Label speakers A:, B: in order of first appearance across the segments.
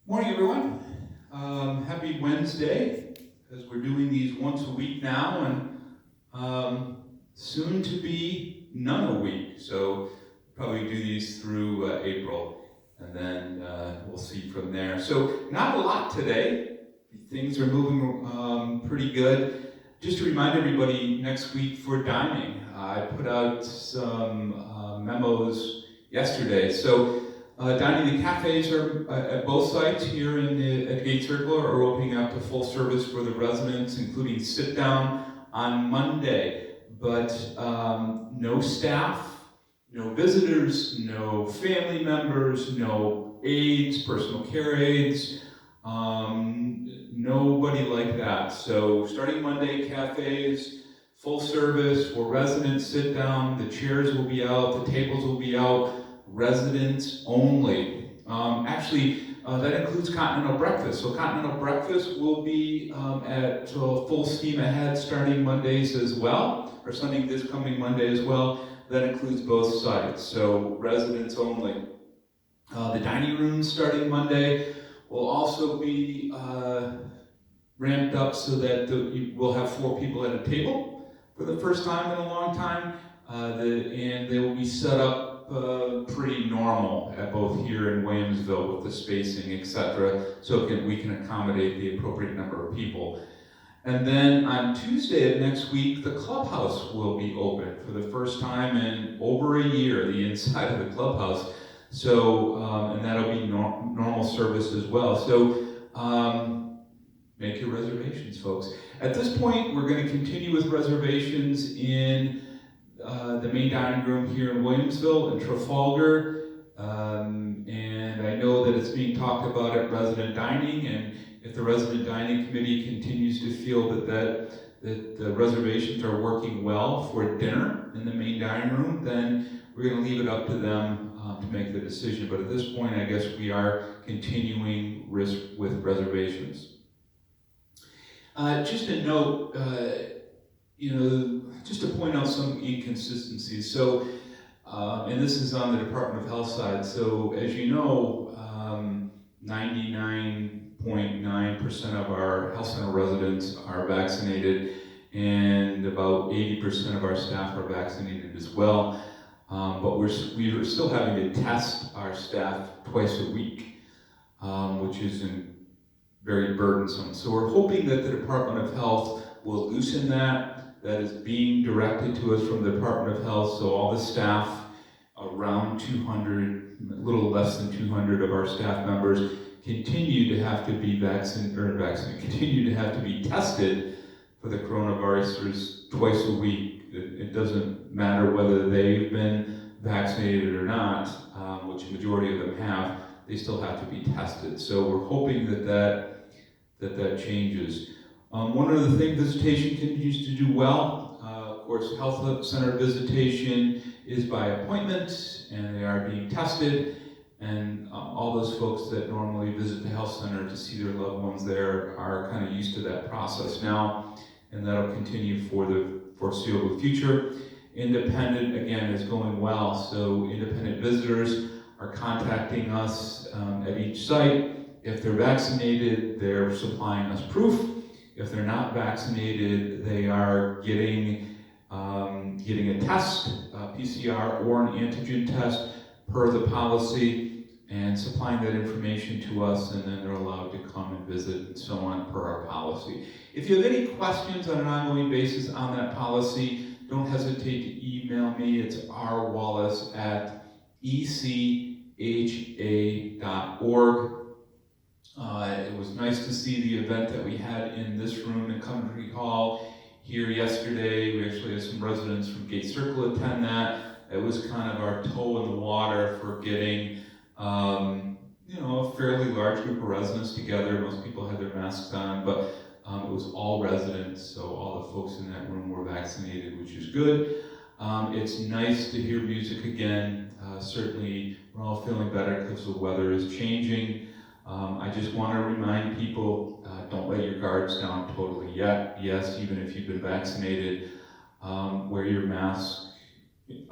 A: Morning, everyone. Happy Wednesday, as we're doing these once a week now, and soon to be none a week. So probably do these through April, and then we'll see from there. So not a lot today. Things are moving pretty good. Just to remind everybody, next week for dining, I put out some memos yesterday. So dining, the cafes are at both sites here at Gate Circle are opening up to full service for the residents, including sit down on Monday. But no staff, no visitors, no family members, no aides, personal care aides, nobody like that. So starting Monday, cafes, full service for residents, sit down, the chairs will be out, the tables will be out, residents only. That includes continental breakfast. So continental breakfast will be at full steam ahead starting Mondays as well, or Sunday this coming Monday as well. That includes both sites, so residents only. The dining rooms starting Monday will also be ramped up so that we'll have 4 people at a table for the first time in a long time, and they will be set up pretty normal at both here in Williamsville with the spacing, etc., so we can accommodate the appropriate number of people. And then on Tuesday of next week, the clubhouse will be open for the first time in over a year, the inside of the clubhouse. So, and that'll be normal service as well. So, make your reservations, folks. At this point, we're going to continue with reservations in the main dining room here in Williamsville and Trafalgar. And I know that it's being talked about at resident dining, and if the resident dining committee continues to feel that the reservations are working well for dinner in the main dining room, then we're going to leave it up to them to make the decision. But at this point, I guess we are continuing with reservations. Just a note, just to point out some inconsistencies. So, and this is on the Department of Health side. So, as you know, 99.9% of our health center residents are vaccinated, and about 80% of our staff are vaccinated as well. But we are still having to test our staff twice a week, which is very burdensome. So we're hoping that the Department of Health will loosen that. That is being directed to us from the Department of Health, so all the staff, around 200, a little less than 200 of our staff members, continue to have to be continue to have to be tested for the coronavirus twice a week. It doesn't matter whether they've been vaccinated or not, which the majority of them have, they still have to be tested. So we're hoping that changes. One other thing, visitation continues to do well. Of course, health center visitation is by appointment, and they are being tested. And all those folks that normally visit the health center to see their loved ones there are kind of used to that process now, and that'll continue for the foreseeable future. Independent, again, is going well. So independent visitors are contacting us at each site. If they're vaccinated, they're supplying us proof. If they're not vaccinated, they are getting a test, a PCR or an antigen test per the policy, and supplying that information to us, and then they're allowed to come and visit and so on per our policy. If you have any questions on an ongoing basis on that policy, don't hesitate to email me. It's rwallace@echA.org. It was nice to see the event that we had in this room in Canterbury Hall here yesterday. We actually had some residents from Gate Circle attend that. It was kind of our toe in the water for getting, a fairly large group of residents together. Most people had their masks on, but it was all residents, so all the folks in that room were vaccinated, which is good. It's nice to hear music again. Certainly, we're all feeling better because the weather is changing. I just want to remind people, don't let your guards down totally yet. Yes, even if you've been vaccinated, wear your mask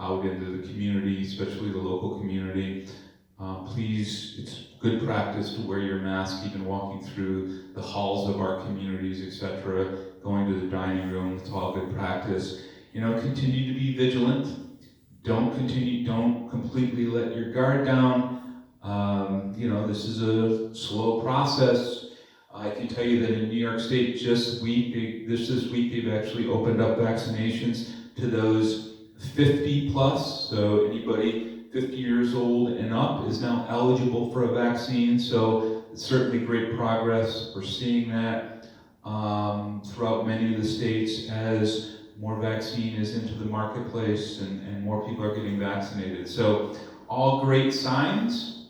A: out into the community, especially the local community. Please, it's good practice to wear your mask, even walking through the halls of our communities, etc., going to the dining room, it's all good practice. Continue to be vigilant. Don't completely let your guard down. This is a slow process. I can tell you that in New York State, this week, they've actually opened up vaccinations to those 50 plus. So anybody 50 years old and up is now eligible for a vaccine. So it's certainly great progress. We're seeing that throughout many of the states as more vaccine is into the marketplace and more people are getting vaccinated. So all great signs.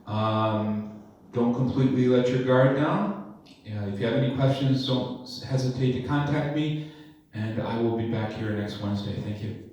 A: Don't completely let your guard down. If you have any questions, don't hesitate to contact me, and I will be back here next Wednesday. Thank you.